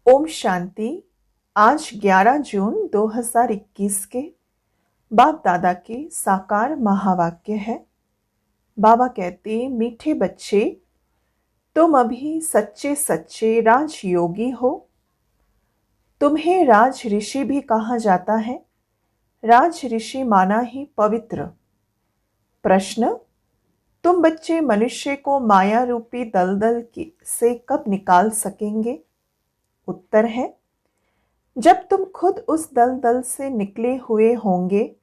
ओम शांति। आज 11 जून 2021 के बाप दादा के साकार महावाक्य है। बाबा कहते, मीठे बच्चे, तुम अभी सच्चे सच्चे राजयोगी हो। तुम्हें राज ऋषि भी कहा जाता है। राज ऋषि माना ही पवित्र। प्रश्न, तुम बच्चे मनुष्य को माया रूपी दलदल से कब निकाल सकेंगे? उत्तर है, जब तुम खुद उस दलदल से निकले हुए होंगे।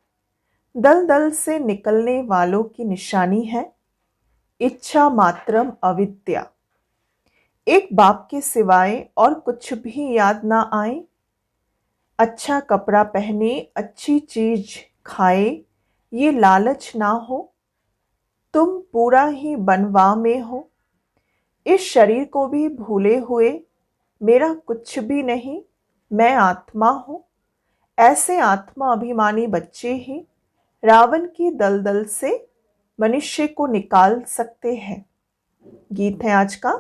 दलदल से निकलने वालों की निशानी है इच्छा मात्रम अविद्या। एक बाप के सिवाय और कुछ भी याद ना आए। अच्छा कपड़ा पहने, अच्छी चीज खाए, ये लालच ना हो। तुम पूरा ही बनवा में हो। इस शरीर को भी भूले हुए, मेरा कुछ भी नहीं, मैं आत्मा हूं। ऐसे आत्मा अभिमानी बच्चे ही रावण की दलदल से मनुष्य को निकाल सकते हैं। गीत है आज का।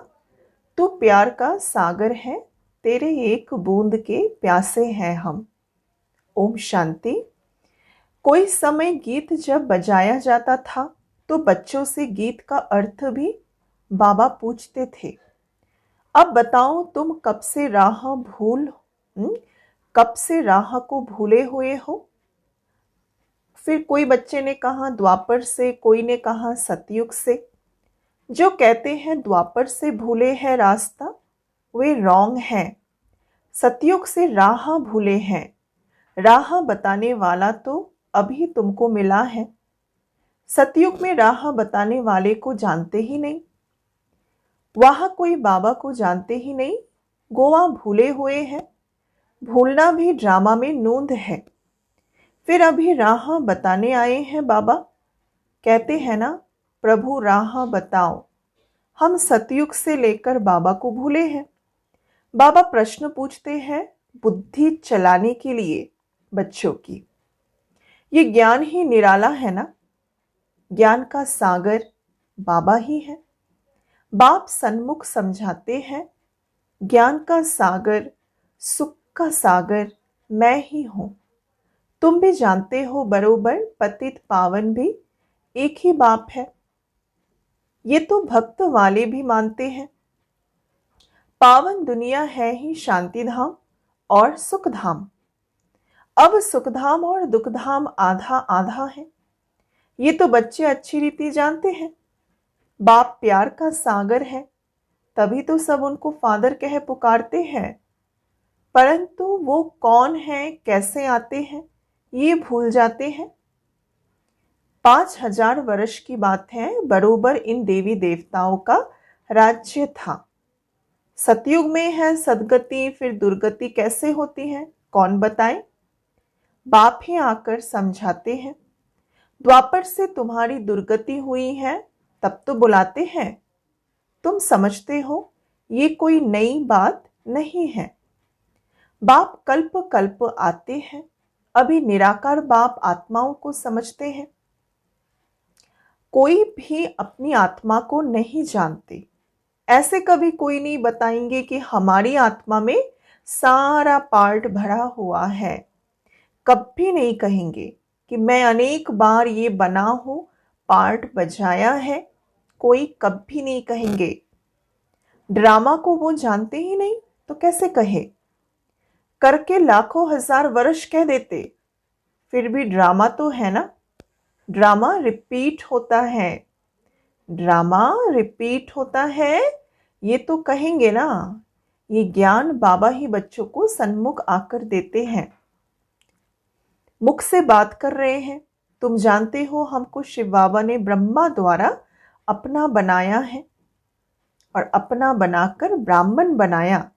तू प्यार का सागर है, तेरे एक बूंद के प्यासे हैं हम। ओम शांति। कोई समय गीत जब बजाया जाता था तो बच्चों से गीत का अर्थ भी बाबा पूछते थे। अब बताओ, तुम कब से राह को भूले हुए हो? फिर कोई बच्चे ने कहा द्वापर से, कोई ने कहा सतयुग से। जो कहते हैं द्वापर से भूले हैं रास्ता, वे रॉन्ग हैं। सतयुग से राह भूले हैं। राह बताने वाला तो अभी तुमको मिला है। सतयुग में राह बताने वाले को जानते ही नहीं। वहां कोई बाबा को जानते ही नहीं। गोवा भूले हुए हैं। भूलना भी ड्रामा में नूंद है। फिर अभी राह बताने आए हैं बाबा। कहते हैं ना, प्रभु राह बताओ। हम सतयुग से लेकर बाबा को भूले हैं। बाबा प्रश्न पूछते हैं बुद्धि चलाने के लिए बच्चों की। ये ज्ञान ही निराला है ना। ज्ञान का सागर बाबा ही है। बाप सन्मुख समझाते हैं, ज्ञान का सागर, सुख का सागर मैं ही हूं। तुम भी जानते हो बरोबर, पतित पावन भी एक ही बाप है। ये तो भक्त वाले भी मानते हैं। पावन दुनिया है ही शांति धाम और सुख धाम। अब सुख धाम और दुख धाम आधा आधा है। ये तो बच्चे अच्छी रीति जानते हैं। बाप प्यार का सागर है, तभी तो सब उनको फादर कह पुकारते हैं। परंतु वो कौन है, कैसे आते हैं, ये भूल जाते हैं। 5000 वर्ष की बात है, बरोबर इन देवी देवताओं का राज्य था। सतयुग में है सदगति, फिर दुर्गति कैसे होती है, कौन बताए? बाप ही आकर समझाते हैं। द्वापर से तुम्हारी दुर्गति हुई है, तब तो बुलाते हैं। तुम समझते हो ये कोई नई बात नहीं है। बाप कल्प कल्प आते हैं। अभी निराकार बाप आत्माओं को समझते हैं। कोई भी अपनी आत्मा को नहीं जानते। ऐसे कभी कोई नहीं बताएंगे कि हमारी आत्मा में सारा पार्ट भरा हुआ है। कभी नहीं कहेंगे कि मैं अनेक बार ये बना हूं, पार्ट बजाया है। कोई कभी नहीं कहेंगे। ड्रामा को वो जानते ही नहीं तो कैसे कहे? करके लाखों हजार वर्ष कह देते, फिर भी ड्रामा तो है ना। ड्रामा रिपीट होता है। ड्रामा रिपीट होता है, ये तो कहेंगे ना। ये ज्ञान बाबा ही बच्चों को सन्मुख आकर देते हैं। मुख से बात कर रहे हैं। तुम जानते हो हमको शिव बाबा ने ब्रह्मा द्वारा अपना बनाया है और अपना बनाकर ब्राह्मण बनाया।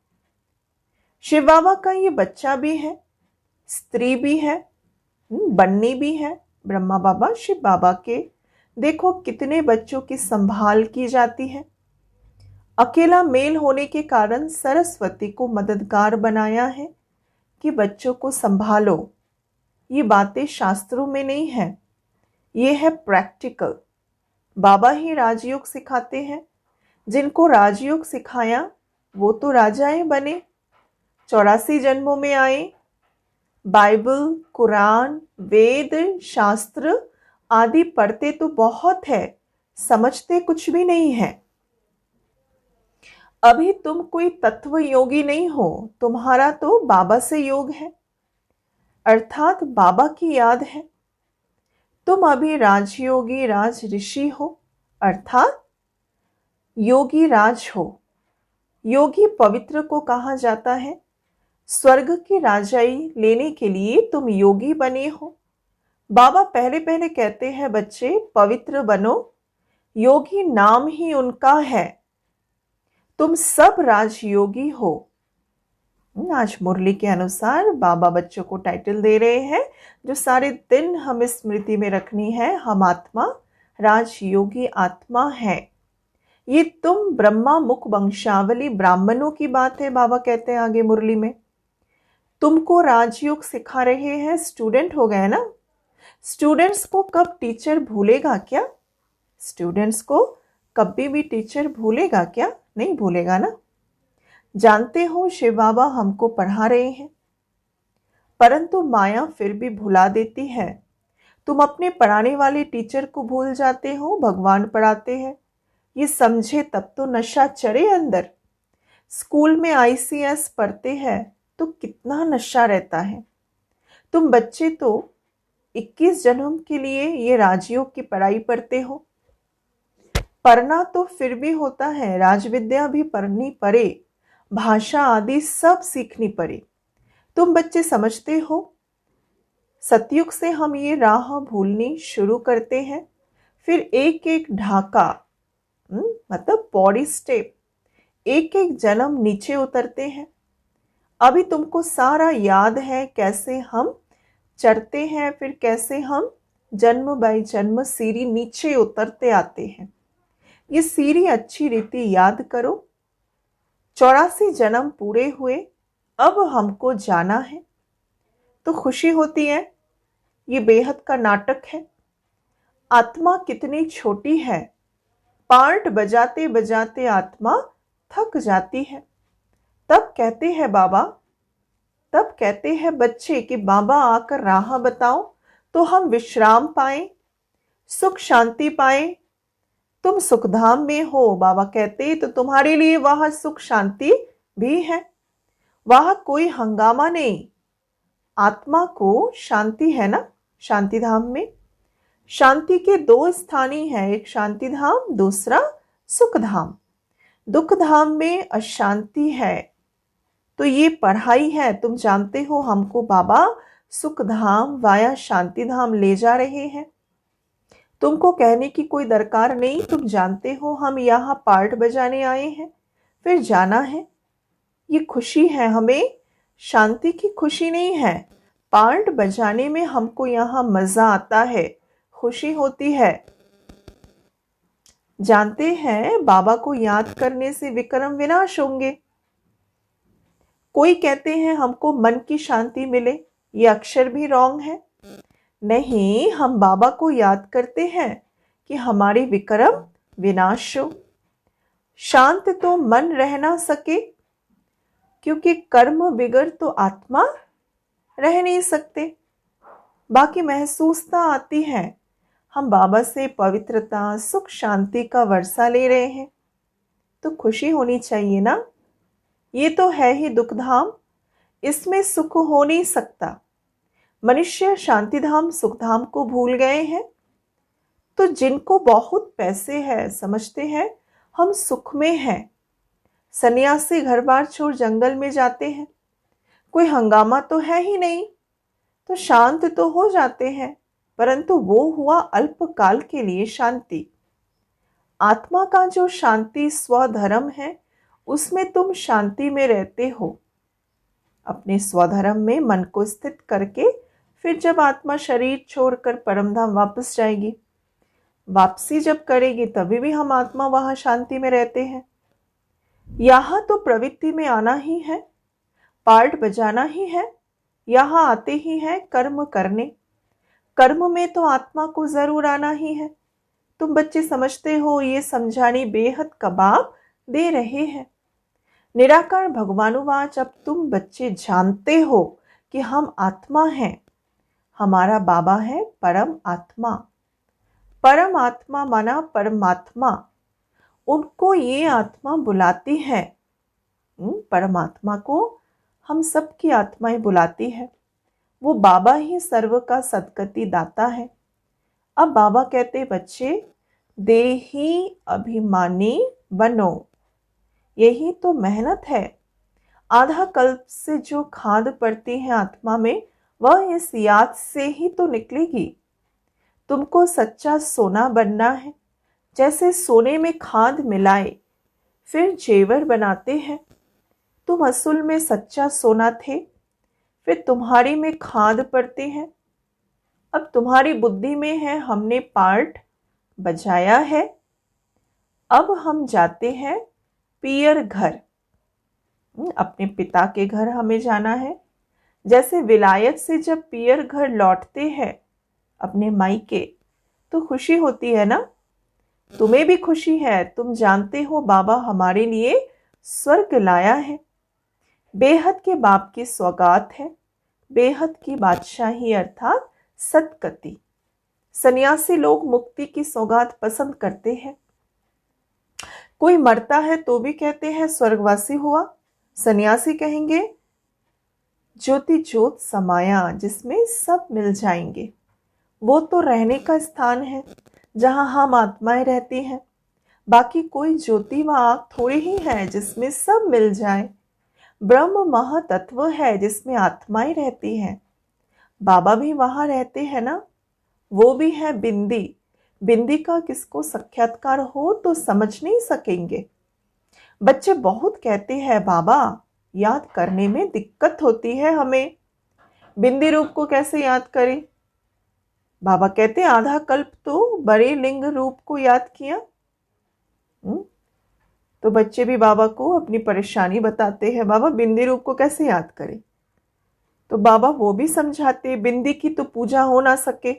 शिव बाबा का ये बच्चा भी है, स्त्री भी है, बन्नी भी है। ब्रह्मा बाबा शिव बाबा के देखो कितने बच्चों की संभाल की जाती है। अकेला मेल होने के कारण सरस्वती को मददगार बनाया है कि बच्चों को संभालो। ये बातें शास्त्रों में नहीं है, ये है प्रैक्टिकल। बाबा ही राजयोग सिखाते हैं। जिनको राजयोग सिखाया वो तो राजाएं बने। 84 जन्मों में आए, बाइबल, कुरान, वेद, शास्त्र आदि पढ़ते तो बहुत है, समझते कुछ भी नहीं है। अभी तुम कोई तत्व योगी नहीं हो, तुम्हारा तो बाबा से योग है, अर्थात बाबा की याद है। तुम अभी राजयोगी राज ऋषि हो, अर्थात योगी राज हो। योगी पवित्र को कहा जाता है। स्वर्ग की राजाई लेने के लिए तुम योगी बने हो। बाबा पहले पहले कहते हैं, बच्चे पवित्र बनो, योगी नाम ही उनका है। तुम सब राजयोगी हो। आज मुरली के अनुसार बाबा बच्चों को टाइटल दे रहे हैं जो सारे दिन हमें स्मृति में रखनी है। हम आत्मा राजयोगी आत्मा है। ये तुम ब्रह्मा मुख वंशावली ब्राह्मणों की बात है। बाबा कहते हैं आगे मुरली में, तुमको राजयोग सिखा रहे हैं। स्टूडेंट हो गए ना। स्टूडेंट्स को कब टीचर भूलेगा क्या? स्टूडेंट्स को कभी भी टीचर भूलेगा क्या? नहीं भूलेगा ना। जानते हो शिव बाबा हमको पढ़ा रहे हैं, परंतु माया फिर भी भुला देती है। तुम अपने पढ़ाने वाले टीचर को भूल जाते हो, भगवान पढ़ाते हैं। ये समझे तब तो नशा चढ़े अंदर। स्कूल में आईसीएस पढ़ते हैं तो कितना नशा रहता है। तुम बच्चे तो 21 जन्म के लिए ये राजयोग की पढ़ाई पढ़ते हो। पढ़ना तो फिर भी होता है, राजविद्या भी पढ़नी पड़े, भाषा आदि सब सीखनी पड़े। तुम बच्चे समझते हो, सतयुग से हम ये राह भूलनी शुरू करते हैं। फिर एक एक ढाका मतलब बॉडी स्टेप, एक एक जन्म नीचे उतरते हैं। अभी तुमको सारा याद है कैसे हम चढ़ते हैं, फिर कैसे हम जन्म बाय जन्म सीढ़ी नीचे उतरते आते हैं। ये सीढ़ी अच्छी रीति याद करो। 84 जन्म पूरे हुए, अब हमको जाना है तो खुशी होती है। ये बेहद का नाटक है। आत्मा कितनी छोटी है, पार्ट बजाते बजाते आत्मा थक जाती है। तब कहते हैं बाबा, तब कहते हैं बच्चे कि बाबा आकर राह बताओ तो हम विश्राम पाए, सुख शांति पाए। तुम सुखधाम में हो, बाबा कहते तो तुम्हारे लिए वहां सुख शांति भी है। वहां कोई हंगामा नहीं, आत्मा को शांति है ना। शांति धाम में शांति के 2 स्थान ही है, एक शांति धाम, दूसरा सुख धाम। दुख धाम में अशांति है। तो ये पढ़ाई है। तुम जानते हो हमको बाबा सुख धाम वाया शांति धाम ले जा रहे हैं। तुमको कहने की कोई दरकार नहीं। तुम जानते हो हम यहाँ पार्ट बजाने आए हैं, फिर जाना है। ये खुशी है हमें, शांति की खुशी नहीं है। पार्ट बजाने में हमको यहाँ मजा आता है, खुशी होती है। जानते हैं बाबा को याद करने से विक्रम विनाश होंगे। कोई कहते हैं हमको मन की शांति मिले, ये अक्षर भी रॉन्ग है। नहीं, हम बाबा को याद करते हैं कि हमारे विक्रम विनाश हो। शांत तो मन रह ना सके, क्योंकि कर्म बिगड़ तो आत्मा रह नहीं सकते। बाकी महसूसता आती है। हम बाबा से पवित्रता, सुख शांति का वर्षा ले रहे हैं तो खुशी होनी चाहिए ना। ये तो है ही दुखधाम, इसमें सुख हो नहीं सकता। मनुष्य शांतिधाम सुखधाम को भूल गए हैं। तो जिनको बहुत पैसे हैं समझते हैं हम सुख में हैं। सन्यासी घर बार छोड़ जंगल में जाते हैं, कोई हंगामा तो है ही नहीं, तो शांत तो हो जाते हैं, परंतु वो हुआ अल्पकाल के लिए शांति। आत्मा का जो शांति स्वधर्म है उसमें तुम शांति में रहते हो। अपने स्वधर्म में मन को स्थित करके फिर जब आत्मा शरीर छोड़कर परमधाम वापस जाएगी, वापसी जब करेगी तभी भी हम आत्मा वहां शांति में रहते हैं। यहाँ तो प्रवृत्ति में आना ही है, पार्ट बजाना ही है, यहाँ आते ही है कर्म करने। कर्म में तो आत्मा को जरूर आना ही है। तुम बच्चे समझते हो, ये समझाने बेहद कबाब दे रहे हैं। निराकार भगवानुवाच, अब तुम बच्चे जानते हो कि हम आत्मा हैं। हमारा बाबा है परम आत्मा। परम आत्मा माना परमात्मा। उनको ये आत्मा बुलाती है। परमात्मा को हम सबकी आत्माएं बुलाती है। वो बाबा ही सर्व का सद्गति दाता है। अब बाबा कहते, बच्चे देही अभिमानी बनो। यही तो मेहनत है। आधा कल्प से जो खाद पड़ती है आत्मा में, वह इस याद से ही तो निकलेगी। तुमको सच्चा सोना बनना है। जैसे सोने में खाद मिलाए फिर जेवर बनाते हैं। तुम असल में सच्चा सोना थे, फिर तुम्हारी में खाद पड़ते हैं। अब तुम्हारी बुद्धि में है हमने पार्ट बजाया है। अब हम जाते हैं पियर घर। अपने पिता के घर हमें जाना है। जैसे विलायत से जब पियर घर लौटते हैं अपने मायके, तो खुशी होती है ना। तुम्हें भी खुशी है। तुम जानते हो बाबा हमारे लिए स्वर्ग लाया है। बेहद के बाप की सौगात है। बेहद की बादशाही अर्थात सतगति। सन्यासी लोग मुक्ति की सौगात पसंद करते हैं। कोई मरता है तो भी कहते हैं स्वर्गवासी हुआ। सन्यासी कहेंगे ज्योति ज्योत समाया, जिसमें सब मिल जाएंगे। वो तो रहने का स्थान है जहां हम आत्माएं रहती हैं। बाकी कोई ज्योति व आग थोड़ी ही है जिसमें सब मिल जाए। ब्रह्म महातत्व है जिसमें आत्माएं रहती हैं। बाबा भी वहां रहते हैं ना। वो भी है बिंदी। बिंदी का किसको साक्षात्कार हो तो समझ नहीं सकेंगे। बच्चे बहुत कहते हैं बाबा याद करने में दिक्कत होती है हमें। बिंदी रूप को कैसे याद करें? बाबा कहते आधा कल्प तो बड़े लिंग रूप को याद किया। तो बच्चे भी बाबा को अपनी परेशानी बताते हैं, बाबा बिंदी रूप को कैसे याद करें? तो बाबा वो भी समझाते, बिंदी की तो पूजा हो ना सके,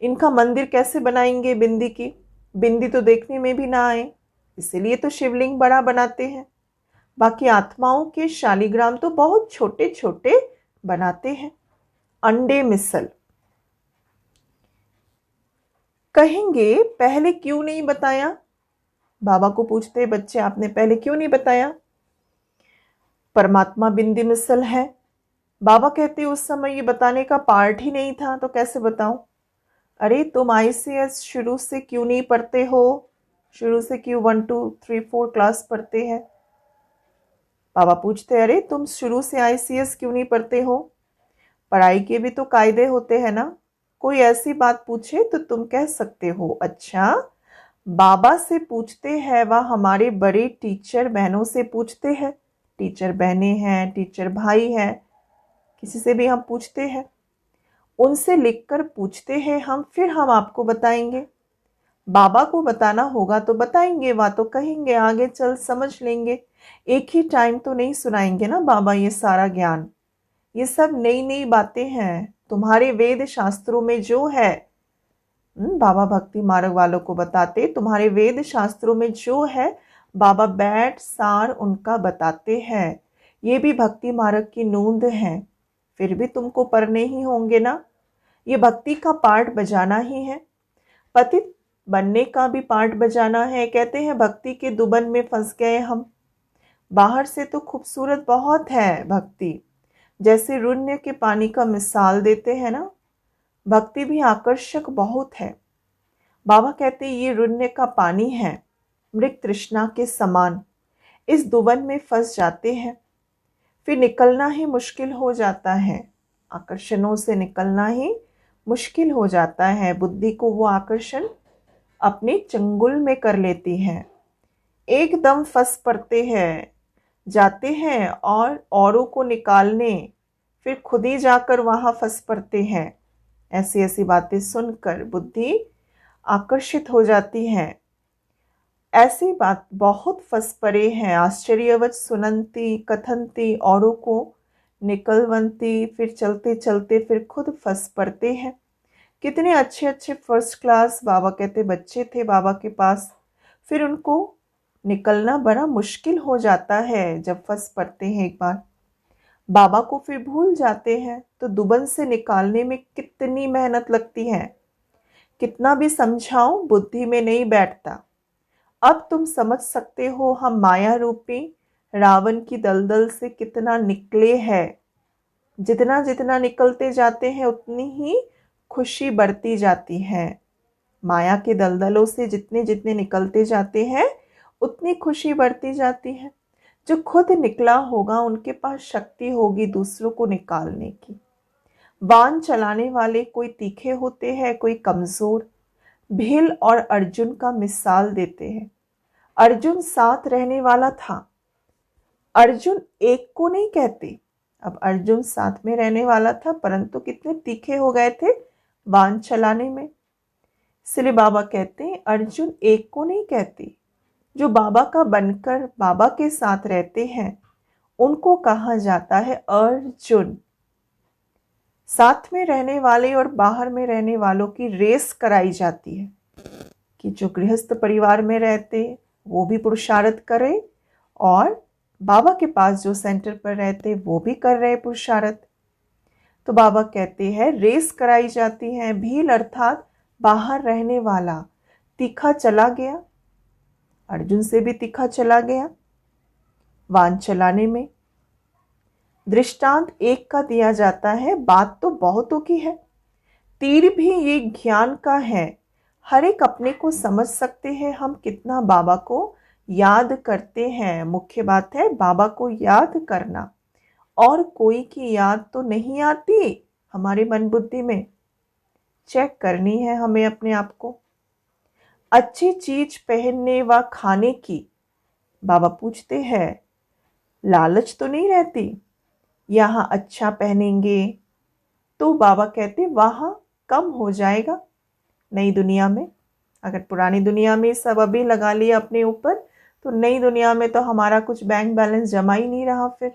इनका मंदिर कैसे बनाएंगे बिंदी की? बिंदी तो देखने में भी ना आए, इसीलिए तो शिवलिंग बड़ा बनाते हैं। बाकी आत्माओं के शालिग्राम तो बहुत छोटे छोटे बनाते हैं। अंडे मिसल। कहेंगे पहले क्यों नहीं बताया? बाबा को पूछते बच्चे आपने पहले क्यों नहीं बताया? परमात्मा बिंदी मिसल है। बाबा कहते उस समय ये बताने का पार्ट ही नहीं था, तो कैसे बताऊं? अरे तुम आईसीएस शुरू से क्यों नहीं पढ़ते हो? शुरू से क्यों 1 2 3 4 क्लास पढ़ते हैं? बाबा पूछते अरे तुम शुरू से आईसीएस क्यों नहीं पढ़ते हो? पढ़ाई के भी तो कायदे होते हैं ना। कोई ऐसी बात पूछे तो तुम कह सकते हो अच्छा बाबा से पूछते हैं, वह हमारे बड़े टीचर बहनों से पूछते हैं। टीचर बहनें हैं, टीचर भाई हैं, किसी से भी हम पूछते हैं। उनसे लिखकर पूछते हैं हम, फिर हम आपको बताएंगे। बाबा को बताना होगा तो बताएंगे, वह तो कहेंगे आगे चल समझ लेंगे। एक ही टाइम तो नहीं सुनाएंगे ना बाबा ये सारा ज्ञान। ये सब नई नई बातें हैं तुम्हारे वेद शास्त्रों में जो है। बाबा भक्ति मार्ग वालों को बताते तुम्हारे वेद शास्त्रों में जो है बाबा बैठ सार उनका बताते हैं। ये भी भक्ति मार्ग की नूंद है, फिर भी तुमको पढ़ने ही होंगे ना। ये भक्ति का पार्ट बजाना ही है, पतित बनने का भी पार्ट बजाना है। कहते हैं भक्ति के दुबन में फंस गए हम। बाहर से तो खूबसूरत बहुत है भक्ति, जैसे रुण्य के पानी का मिसाल देते हैं ना। भक्ति भी आकर्षक बहुत है। बाबा कहते ये रुण्य का पानी है, मृग तृष्णा के समान। इस दुबन में फंस जाते हैं, फिर निकलना ही मुश्किल हो जाता है। आकर्षणों से निकलना ही मुश्किल हो जाता है। बुद्धि को वो आकर्षण अपने चंगुल में कर लेती है। एकदम फंस पड़ते हैं, जाते हैं और औरों को निकालने, फिर खुद ही जाकर वहां फंस पड़ते हैं। ऐसी ऐसी बातें सुनकर बुद्धि आकर्षित हो जाती है। ऐसी बात बहुत फंस पड़े हैं। आश्चर्यवच सुनंती कथनती, औरों को निकलवंती, फिर चलते चलते फिर खुद फंस पड़ते हैं। कितने अच्छे अच्छे फर्स्ट क्लास बाबा कहते बच्चे थे बाबा के पास, फिर उनको निकलना बड़ा मुश्किल हो जाता है जब फंस पड़ते हैं एक बार। बाबा को फिर भूल जाते हैं तो दुबन से निकालने में कितनी मेहनत लगती है। कितना भी समझाओ बुद्धि में नहीं बैठता। अब तुम समझ सकते हो हम माया रूपी रावण की दलदल से कितना निकले हैं। जितना जितना निकलते जाते हैं उतनी ही खुशी बढ़ती जाती है। माया के दलदलों से जितने जितने निकलते जाते हैं उतनी खुशी बढ़ती जाती है। जो खुद निकला होगा उनके पास शक्ति होगी दूसरों को निकालने की। बाण चलाने वाले कोई तीखे होते हैं, कोई कमजोर। भील और अर्जुन का मिसाल देते हैं। अर्जुन साथ रहने वाला था। अर्जुन एक को नहीं कहते। अब अर्जुन साथ में रहने वाला था परंतु कितने तीखे हो गए थे बाण चलाने में। इसलिए बाबा कहते हैं अर्जुन एक को नहीं कहते। जो बाबा का बनकर बाबा के साथ रहते हैं उनको कहा जाता है अर्जुन। साथ में रहने वाले और बाहर में रहने वालों की रेस कराई जाती है कि जो गृहस्थ परिवार में रहते वो भी पुरुषार्थ करे और बाबा के पास जो सेंटर पर रहते वो भी कर रहे पुरुषार्थ। तो बाबा कहते हैं रेस कराई जाती है। भील अर्थात बाहर रहने वाला तीखा चला गया, अर्जुन से भी तीखा चला गया बाण चलाने में। दृष्टांत एक का दिया जाता है, बात तो बहुतों की है। तीर भी ये ज्ञान का है। हर एक अपने को समझ सकते हैं हम कितना बाबा को याद करते हैं। मुख्य बात है बाबा को याद करना, और कोई की याद तो नहीं आती हमारे मन बुद्धि में। चेक करनी है हमें अपने आप को। अच्छी चीज पहनने व खाने की बाबा पूछते हैं, लालच तो नहीं रहती। यहाँ अच्छा पहनेंगे तो बाबा कहते वहाँ कम हो जाएगा नई दुनिया में। अगर पुरानी दुनिया में सब अभी लगा लिया अपने ऊपर तो नई दुनिया में तो हमारा कुछ बैंक बैलेंस जमा ही नहीं रहा। फिर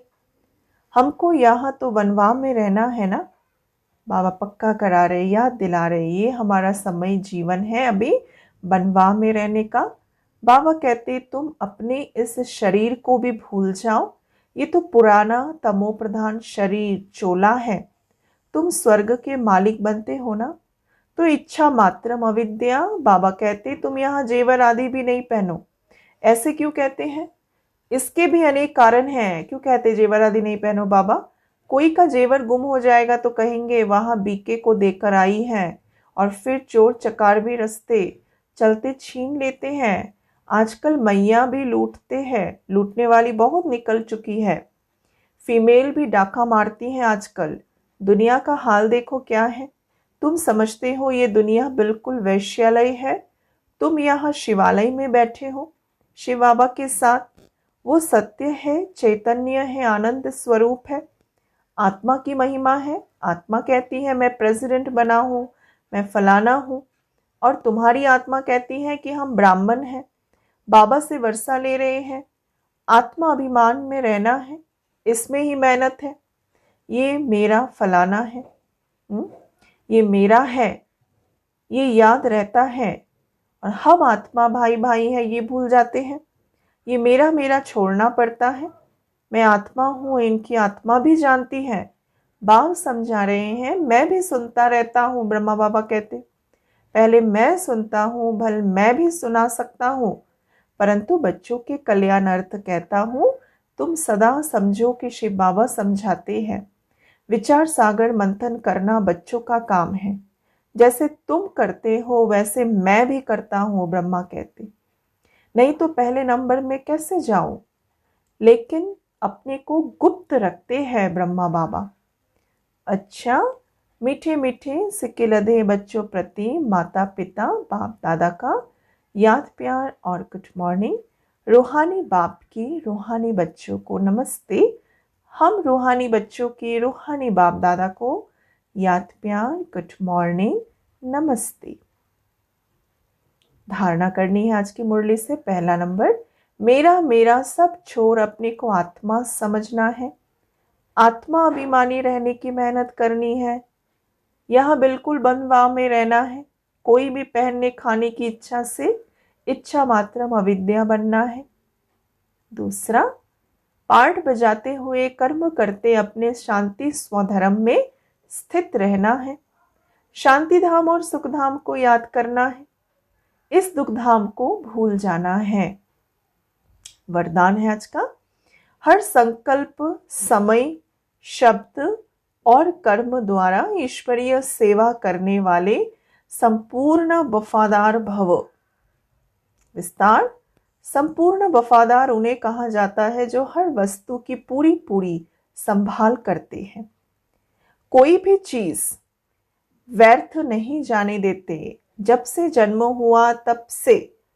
हमको यहाँ तो वनवाह में रहना है ना। बाबा पक्का करा रहे, याद दिला रहे, ये हमारा समय जीवन है अभी वनवाह में रहने का। बाबा कहते तुम अपने इस शरीर को भी भूल जाओ। ये तो पुराना तमो प्रधान शरीर चोला है। तुम स्वर्ग के मालिक बनते हो ना, तो इच्छा मात्रम अविद्या। बाबा कहते तुम यहाँ जेवर आदि भी नहीं पहनो। ऐसे क्यों कहते हैं? इसके भी अनेक कारण हैं। क्यों कहते जेवर आदि नहीं पहनो बाबा? कोई का जेवर गुम हो जाएगा तो कहेंगे वहां बीके को देकर आई है, और फिर चोर चकार भी रास्ते चलते छीन लेते हैं। आजकल मैया भी लूटते हैं। लूटने वाली बहुत निकल चुकी है। फीमेल भी डाका मारती हैं आजकल। दुनिया का हाल देखो क्या है। तुम समझते हो ये दुनिया बिल्कुल वैश्यालय है। तुम यहाँ शिवालय में बैठे हो शिव बाबा के साथ। वो सत्य है, चैतन्य है, आनंद स्वरूप है। आत्मा की महिमा है। आत्मा कहती है मैं प्रेसिडेंट बना हूँ, मैं फलाना हूँ, और तुम्हारी आत्मा कहती है कि हम ब्राह्मण हैं, बाबा से वर्षा ले रहे हैं। आत्मा अभिमान में रहना है, इसमें ही मेहनत है। ये मेरा फलाना है, ये मेरा है, ये याद रहता है। और हम आत्मा भाई भाई है ये भूल जाते हैं। ये मेरा मेरा छोड़ना पड़ता है। मैं आत्मा हूँ, इनकी आत्मा भी जानती है। बाप समझा रहे हैं, मैं भी सुनता रहता हूँ। ब्रह्मा बाबा कहते पहले मैं सुनता हूँ, भल मैं भी सुना सकता हूँ, परंतु बच्चों के कल्याणार्थ कहता हूँ। तुम सदा समझो कि शिव बाबा समझाते हैं। विचार सागर मंथन करना बच्चों का काम है। जैसे तुम करते हो वैसे मैं भी करता हूँ, ब्रह्मा कहते। नहीं तो पहले नंबर में कैसे जाऊं? लेकिन अपने को गुप्त रखते हैं ब्रह्मा बाबा। अच्छा, मीठे मीठे सिक्के लदे बच्चों प्रति माता पिता बाप दादा का याद प्यार और गुड मॉर्निंग। रूहानी बाप की रूहानी बच्चों को नमस्ते। हम रूहानी बच्चों के रूहानी बाप दादा को याद प्यार, गुड मॉर्निंग, नमस्ते। धारणा करनी है आज की मुरली से। पहला नंबर, मेरा मेरा सब छोड़ अपने को आत्मा समझना है। आत्मा अभिमानी रहने की मेहनत करनी है। यहाँ बिल्कुल बंधवा में रहना है। कोई भी पहनने खाने की इच्छा से इच्छा मात्रम अविद्या बनना है। दूसरा, पाठ बजाते हुए कर्म करते अपने शांति स्वधर्म में स्थित रहना है। शांति धाम और सुख धाम को याद करना है, इस दुख धाम को भूल जाना है। वरदान है आज का, हर संकल्प, समय, शब्द और कर्म द्वारा ईश्वरीय सेवा करने वाले संपूर्ण वफादार भव। विस्तार, संपूर्ण वफादार उन्हें कहा जाता है जो हर वस्तु की पूरी पूरी संभाल करते हैं, कोई भी चीज व्यर्थ नहीं जाने देते। जब से जन्म हुआ तब से,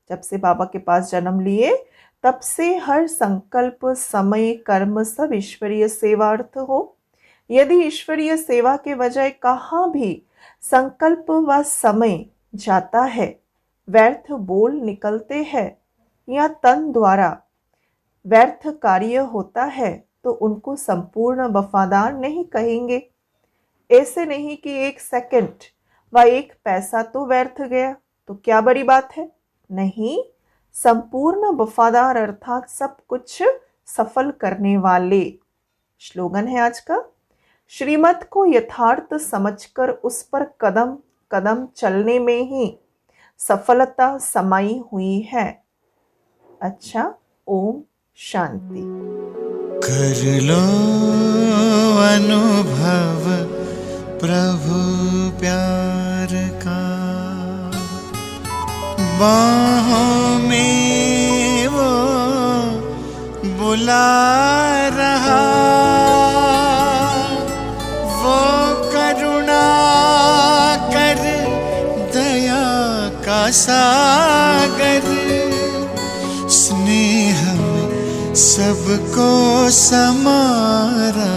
जब से बाबा के पास जन्म लिए तब से हर संकल्प, समय, कर्म सब ईश्वरीय सेवार्थ हो। यदि ईश्वरीय सेवा के वजह कहाँ भी संकल्प व समय जाता है, व्यर्थ बोल निकलते हैं या तन द्वारा व्यर्थ कार्य होता है, तो उनको संपूर्ण वफादार नहीं कहेंगे। ऐसे नहीं कि 1 सेकंड व 1 पैसा तो व्यर्थ गया तो क्या बड़ी बात है, नहीं, संपूर्ण वफादार अर्थात सब कुछ सफल करने वाले। स्लोगन है आज का, श्रीमत को यथार्थ समझकर उस पर कदम कदम चलने में ही सफलता समाई हुई है। अच्छा, ओम शांति। कर लो अनुभव प्रभु प्यार का, बाहों में वो बुला रहा, वो करुणा कर दया का सागर, स्नेह में सबको समारा